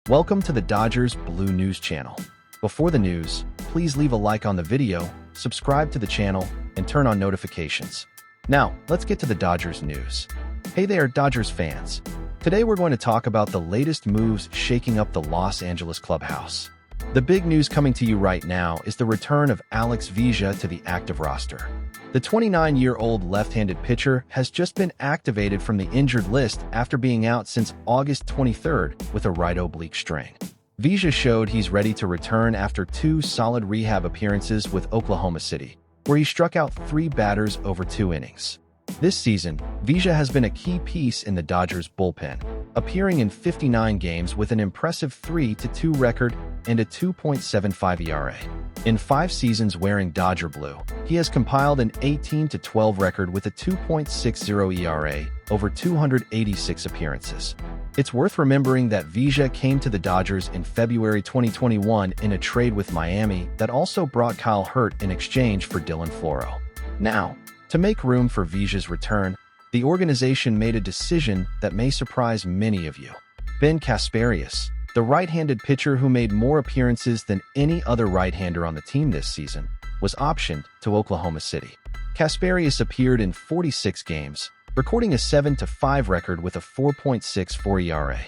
Welcome to the Dodgers Blue News channel. Before the news, please leave a like on the video, subscribe to the channel, and turn on notifications. Now, let's get to the Dodgers news. Hey there, Dodgers fans. Today we're going to talk about the latest moves shaking up the Los Angeles clubhouse. The big news coming to you right now is the return of Alex Vesia to the active roster. The 29-year-old left-handed pitcher has just been activated from the injured list after being out since August 23rd with a right oblique strain. Vesia showed he's ready to return after 2 solid rehab appearances with Oklahoma City, where he struck out 3 batters over 2 innings. This season, Vesia has been a key piece in the Dodgers bullpen, appearing in 59 games with an impressive 3-2 record and a 2.75 ERA. In 5 seasons wearing Dodger blue, he has compiled an 18-12 record with a 2.60 ERA over 286 appearances. It's worth remembering that Vesia came to the Dodgers in February 2021 in a trade with Miami that also brought Kyle Hurt in exchange for Dylan Floro. Now, to make room for Vesia's return, the organization made a decision that may surprise many of you. Ben Kasparias, the right-handed pitcher who made more appearances than any other right-hander on the team this season, was optioned to Oklahoma City. Kasparias appeared in 46 games, recording a 7-5 record with a 4.64 ERA.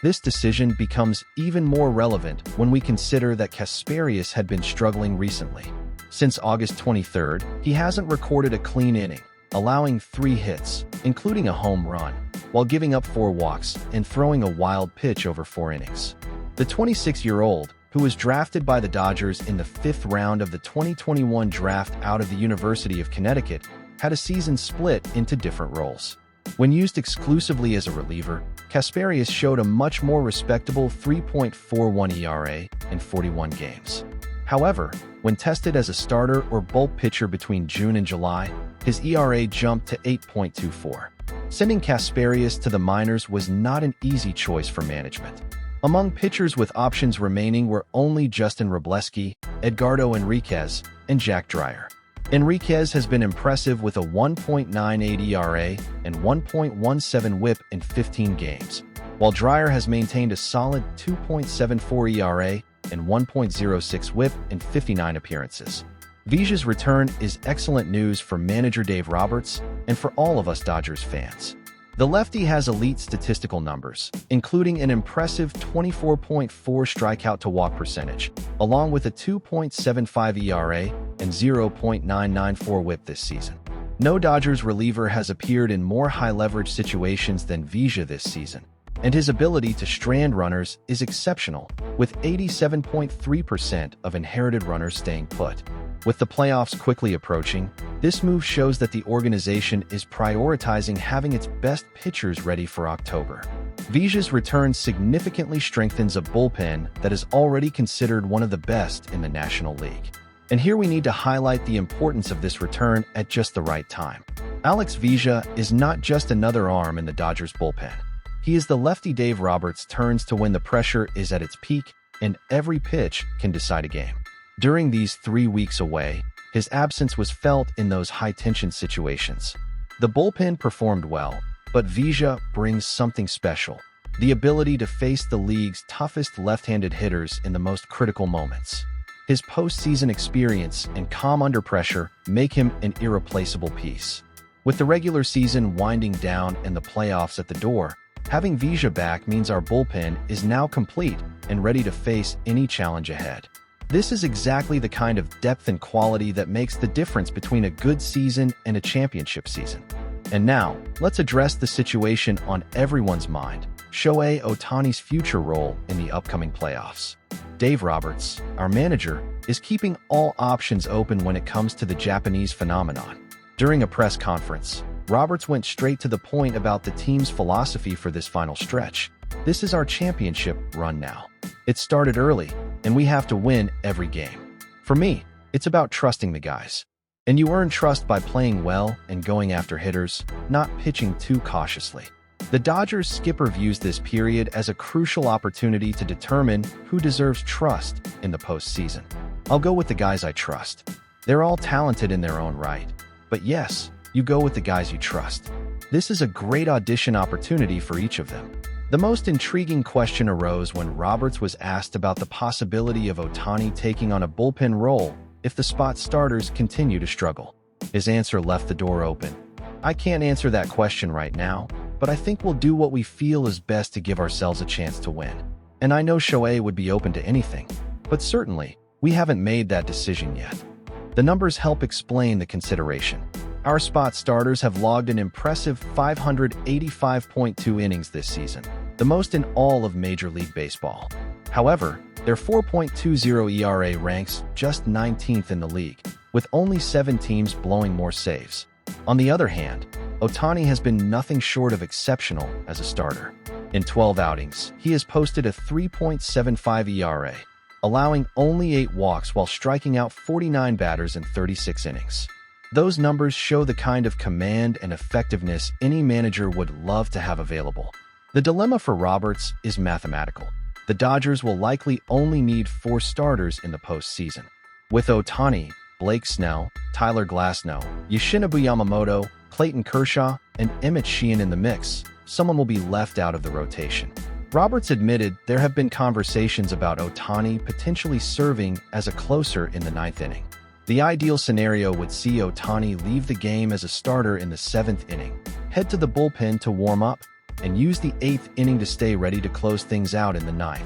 This decision becomes even more relevant when we consider that Kasparias had been struggling recently. Since August 23rd, he hasn't recorded a clean inning, allowing 3 hits, including a home run, while giving up 4 walks and throwing a wild pitch over 4 innings. The 26-year-old, who was drafted by the Dodgers in the 5th round of the 2021 draft out of the University of Connecticut, had a season split into different roles. When used exclusively as a reliever, Kasparias showed a much more respectable 3.41 ERA in 41 games. However, when tested as a starter or bulk pitcher between June and July, his ERA jumped to 8.24. Sending Kasparias to the minors was not an easy choice for management. Among pitchers with options remaining were only Justin Wrobleski, Edgardo Enriquez, and Jack Dreyer. Enriquez has been impressive with a 1.98 ERA and 1.17 WHIP in 15 games, while Dreyer has maintained a solid 2.74 ERA and 1.06 WHIP in 59 appearances. Vesia's return is excellent news for manager Dave Roberts and for all of us Dodgers fans. The lefty has elite statistical numbers, including an impressive 24.4 strikeout-to-walk percentage, along with a 2.75 ERA and 0.994 WHIP this season. No Dodgers reliever has appeared in more high-leverage situations than Vesia this season, and his ability to strand runners is exceptional, with 87.3% of inherited runners staying put. With the playoffs quickly approaching, this move shows that the organization is prioritizing having its best pitchers ready for October. Vesia's return significantly strengthens a bullpen that is already considered one of the best in the National League. And here we need to highlight the importance of this return at just the right time. Alex Vesia is not just another arm in the Dodgers bullpen. He is the lefty Dave Roberts turns to when the pressure is at its peak and every pitch can decide a game. During these 3 weeks away, his absence was felt in those high-tension situations. The bullpen performed well, but Vesia brings something special: the ability to face the league's toughest left-handed hitters in the most critical moments. His postseason experience and calm under pressure make him an irreplaceable piece. With the regular season winding down and the playoffs at the door, having Vesia back means our bullpen is now complete and ready to face any challenge ahead. This is exactly the kind of depth and quality that makes the difference between a good season and a championship season. And now, let's address the situation on everyone's mind: Shohei Ohtani's future role in the upcoming playoffs. Dave Roberts, our manager, is keeping all options open when it comes to the Japanese phenomenon. During a press conference, Roberts went straight to the point about the team's philosophy for this final stretch. "This is our championship run now. It started early, and we have to win every game. For me, it's about trusting the guys. And you earn trust by playing well and going after hitters, not pitching too cautiously." The Dodgers skipper views this period as a crucial opportunity to determine who deserves trust in the postseason. "I'll go with the guys I trust. They're all talented in their own right. But yes, you go with the guys you trust. This is a great audition opportunity for each of them." The most intriguing question arose when Roberts was asked about the possibility of Ohtani taking on a bullpen role if the spot starters continue to struggle. His answer left the door open. "I can't answer that question right now, but I think we'll do what we feel is best to give ourselves a chance to win. And I know Shohei would be open to anything, but certainly, we haven't made that decision yet." The numbers help explain the consideration. Our spot starters have logged an impressive 585.2 innings this season, the most in all of Major League Baseball. However, their 4.20 ERA ranks just 19th in the league, with only 7 teams blowing more saves. On the other hand, Ohtani has been nothing short of exceptional as a starter. In 12 outings, he has posted a 3.75 ERA, allowing only 8 walks while striking out 49 batters in 36 innings. Those numbers show the kind of command and effectiveness any manager would love to have available. The dilemma for Roberts is mathematical. The Dodgers will likely only need 4 starters in the postseason. With Ohtani, Blake Snell, Tyler Glasnow, Yoshinobu Yamamoto, Clayton Kershaw, and Emmett Sheehan in the mix, someone will be left out of the rotation. Roberts admitted there have been conversations about Ohtani potentially serving as a closer in the 9th inning. The ideal scenario would see Ohtani leave the game as a starter in the 7th inning, head to the bullpen to warm up, and use the 8th inning to stay ready to close things out in the 9th.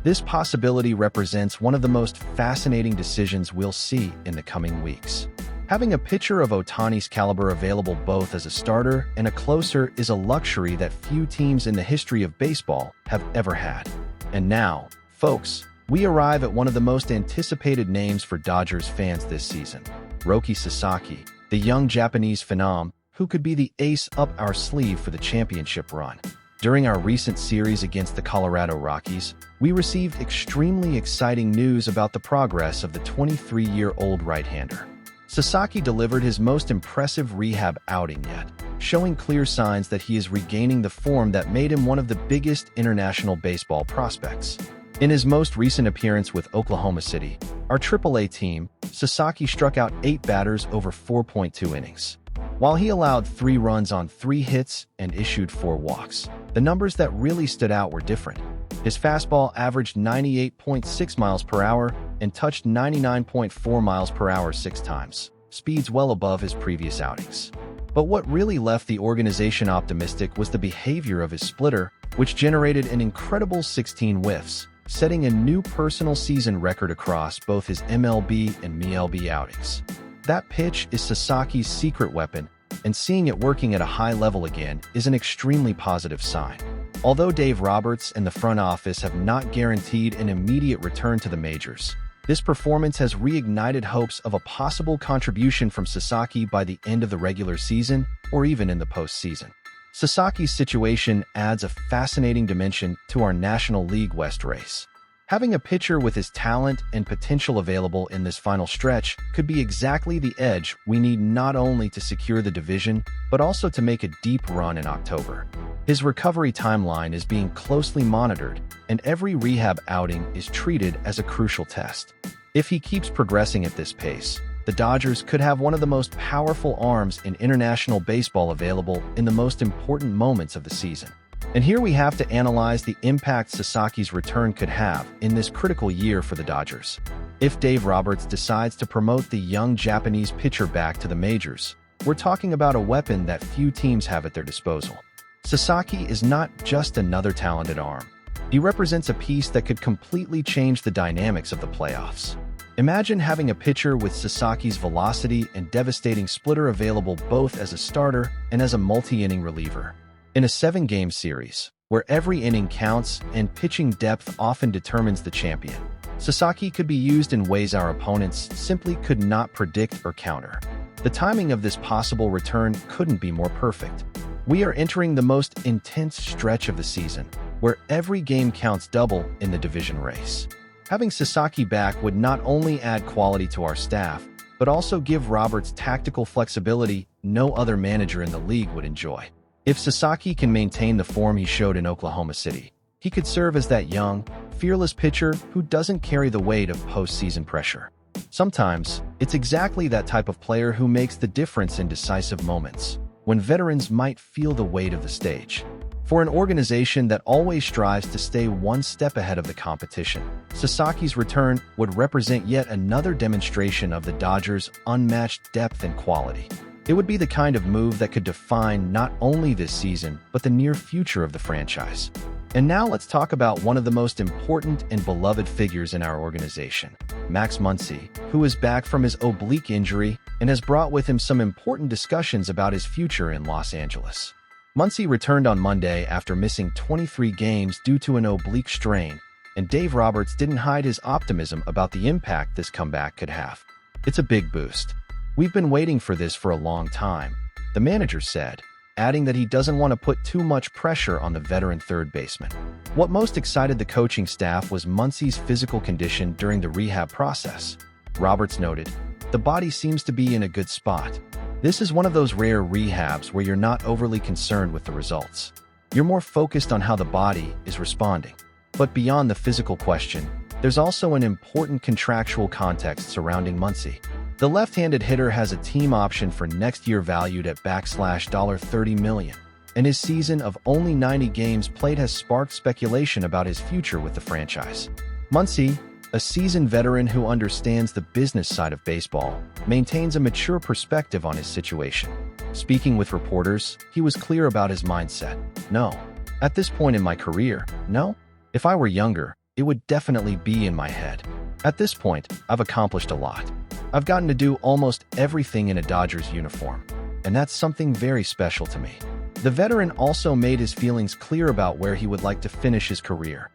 This possibility represents one of the most fascinating decisions we'll see in the coming weeks. Having a pitcher of Ohtani's caliber available both as a starter and a closer is a luxury that few teams in the history of baseball have ever had. And now, folks, we arrive at one of the most anticipated names for Dodgers fans this season, Roki Sasaki, the young Japanese phenom who could be the ace up our sleeve for the championship run. During our recent series against the Colorado Rockies, we received extremely exciting news about the progress of the 23-year-old right-hander. Sasaki delivered his most impressive rehab outing yet, showing clear signs that he is regaining the form that made him one of the biggest international baseball prospects. In his most recent appearance with Oklahoma City, our AAA team, Sasaki struck out 8 batters over 4.2 innings. While he allowed 3 runs on 3 hits and issued 4 walks, the numbers that really stood out were different. His fastball averaged 98.6 miles per hour and touched 99.4 miles per hour 6 times, speeds well above his previous outings. But what really left the organization optimistic was the behavior of his splitter, which generated an incredible 16 whiffs, setting a new personal season record across both his MLB and MLB outings. That pitch is Sasaki's secret weapon, and seeing it working at a high level again is an extremely positive sign. Although Dave Roberts and the front office have not guaranteed an immediate return to the majors, this performance has reignited hopes of a possible contribution from Sasaki by the end of the regular season or even in the postseason. Sasaki's situation adds a fascinating dimension to our National League West race. Having a pitcher with his talent and potential available in this final stretch could be exactly the edge we need not only to secure the division, but also to make a deep run in October. His recovery timeline is being closely monitored, and every rehab outing is treated as a crucial test. If he keeps progressing at this pace, the Dodgers could have one of the most powerful arms in international baseball available in the most important moments of the season. And here we have to analyze the impact Sasaki's return could have in this critical year for the Dodgers. If Dave Roberts decides to promote the young Japanese pitcher back to the majors, we're talking about a weapon that few teams have at their disposal. Sasaki is not just another talented arm. He represents a piece that could completely change the dynamics of the playoffs. Imagine having a pitcher with Sasaki's velocity and devastating splitter available both as a starter and as a multi-inning reliever. In a 7-game series, where every inning counts and pitching depth often determines the champion, Sasaki could be used in ways our opponents simply could not predict or counter. The timing of this possible return couldn't be more perfect. We are entering the most intense stretch of the season, where every game counts double in the division race. Having Sasaki back would not only add quality to our staff, but also give Roberts tactical flexibility no other manager in the league would enjoy. If Sasaki can maintain the form he showed in Oklahoma City, he could serve as that young, fearless pitcher who doesn't carry the weight of postseason pressure. Sometimes, it's exactly that type of player who makes the difference in decisive moments, when veterans might feel the weight of the stage. For an organization that always strives to stay one step ahead of the competition, Sasaki's return would represent yet another demonstration of the Dodgers' unmatched depth and quality. It would be the kind of move that could define not only this season, but the near future of the franchise. And now let's talk about one of the most important and beloved figures in our organization, Max Muncy, who is back from his oblique injury and has brought with him some important discussions about his future in Los Angeles. Muncy returned on Monday after missing 23 games due to an oblique strain, and Dave Roberts didn't hide his optimism about the impact this comeback could have. It's a big boost. We've been waiting for this for a long time, the manager said, adding that he doesn't want to put too much pressure on the veteran third baseman. What most excited the coaching staff was Muncy's physical condition during the rehab process. Roberts noted, "The body seems to be in a good spot. This is one of those rare rehabs where you're not overly concerned with the results. You're more focused on how the body is responding." But beyond the physical question, there's also an important contractual context surrounding Muncy. The left-handed hitter has a team option for next year valued at $30 million, and his season of only 90 games played has sparked speculation about his future with the franchise. Muncy, a seasoned veteran who understands the business side of baseball, maintains a mature perspective on his situation. Speaking with reporters, he was clear about his mindset. "No. At this point in my career, no. If I were younger, it would definitely be in my head. At this point, I've accomplished a lot. I've gotten to do almost everything in a Dodgers uniform, and that's something very special to me." The veteran also made his feelings clear about where he would like to finish his career.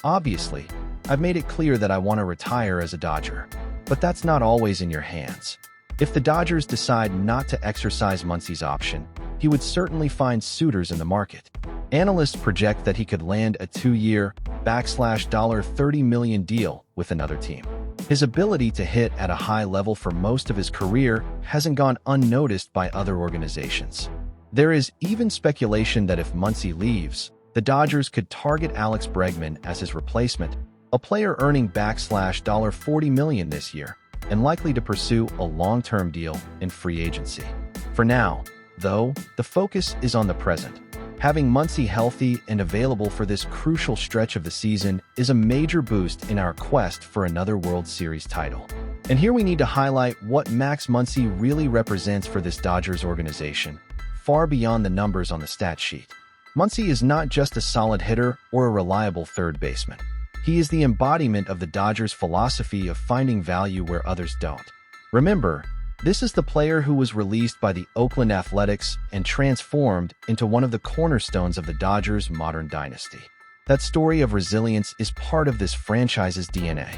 "Obviously, I've made it clear that I want to retire as a Dodger, but that's not always in your hands. If the Dodgers decide not to exercise Muncy's option, he would certainly find suitors in the market. Analysts project that he could land a 2-year, $30 million deal with another team. His ability to hit at a high level for most of his career hasn't gone unnoticed by other organizations. There is even speculation that if Muncy leaves, the Dodgers could target Alex Bregman as his replacement, a player earning $40 million this year, and likely to pursue a long-term deal in free agency. For now, though, the focus is on the present. Having Muncy healthy and available for this crucial stretch of the season is a major boost in our quest for another World Series title. And here we need to highlight what Max Muncy really represents for this Dodgers organization, far beyond the numbers on the stat sheet. Muncy is not just a solid hitter or a reliable third baseman. He is the embodiment of the Dodgers' philosophy of finding value where others don't. Remember, this is the player who was released by the Oakland Athletics and transformed into one of the cornerstones of the Dodgers' modern dynasty. That story of resilience is part of this franchise's DNA.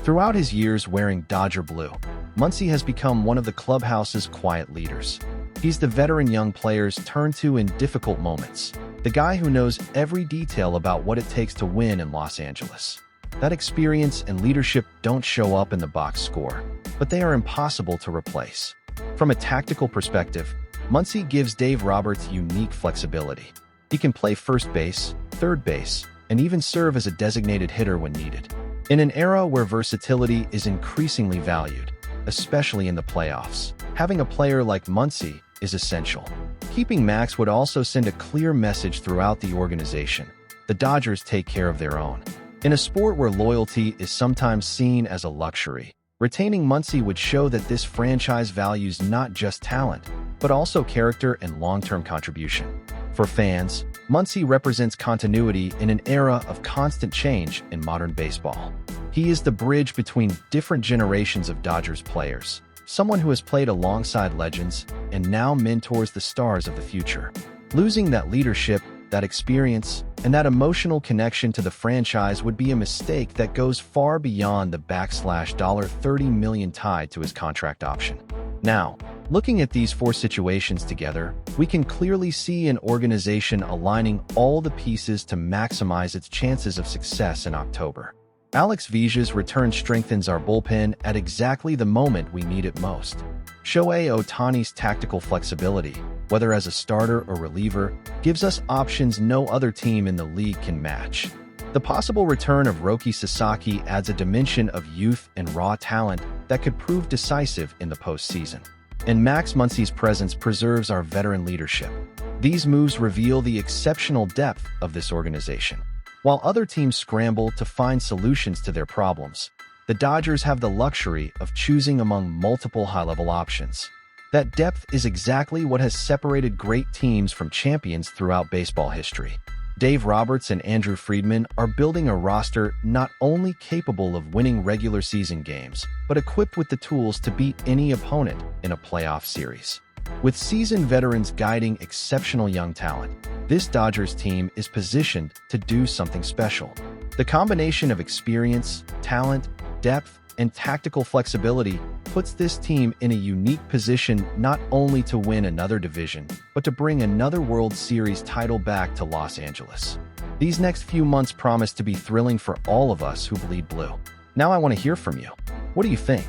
Throughout his years wearing Dodger blue, Muncy has become one of the clubhouse's quiet leaders. He's the veteran young players turn to in difficult moments, the guy who knows every detail about what it takes to win in Los Angeles. That experience and leadership don't show up in the box score, but they are impossible to replace. From a tactical perspective, Muncy gives Dave Roberts unique flexibility. He can play first base, third base, and even serve as a designated hitter when needed. In an era where versatility is increasingly valued, especially in the playoffs, having a player like Muncy is essential. Keeping Max would also send a clear message throughout the organization. The Dodgers take care of their own. In a sport where loyalty is sometimes seen as a luxury, retaining Muncy would show that this franchise values not just talent, but also character and long-term contribution. For fans, Muncy represents continuity in an era of constant change in modern baseball. He is the bridge between different generations of Dodgers players, someone who has played alongside legends and now mentors the stars of the future. Losing that leadership, that experience, and that emotional connection to the franchise would be a mistake that goes far beyond the $30 million tied to his contract option. Now, looking at these four situations together, we can clearly see an organization aligning all the pieces to maximize its chances of success in October. Alex Vesia's return strengthens our bullpen at exactly the moment we need it most. Shohei Ohtani's tactical flexibility, whether as a starter or reliever, gives us options no other team in the league can match. The possible return of Roki Sasaki adds a dimension of youth and raw talent that could prove decisive in the postseason. And Max Muncy's presence preserves our veteran leadership. These moves reveal the exceptional depth of this organization. While other teams scramble to find solutions to their problems, the Dodgers have the luxury of choosing among multiple high-level options. That depth is exactly what has separated great teams from champions throughout baseball history. Dave Roberts and Andrew Friedman are building a roster not only capable of winning regular season games, but equipped with the tools to beat any opponent in a playoff series. With seasoned veterans guiding exceptional young talent, this Dodgers team is positioned to do something special. The combination of experience, talent, depth, and tactical flexibility puts this team in a unique position not only to win another division, but to bring another World Series title back to Los Angeles. These next few months promise to be thrilling for all of us who bleed blue. Now I want to hear from you. What do you think?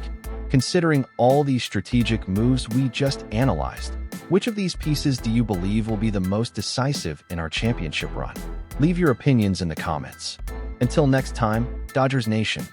Considering all these strategic moves we just analyzed, which of these pieces do you believe will be the most decisive in our championship run? Leave your opinions in the comments. Until next time, Dodgers Nation.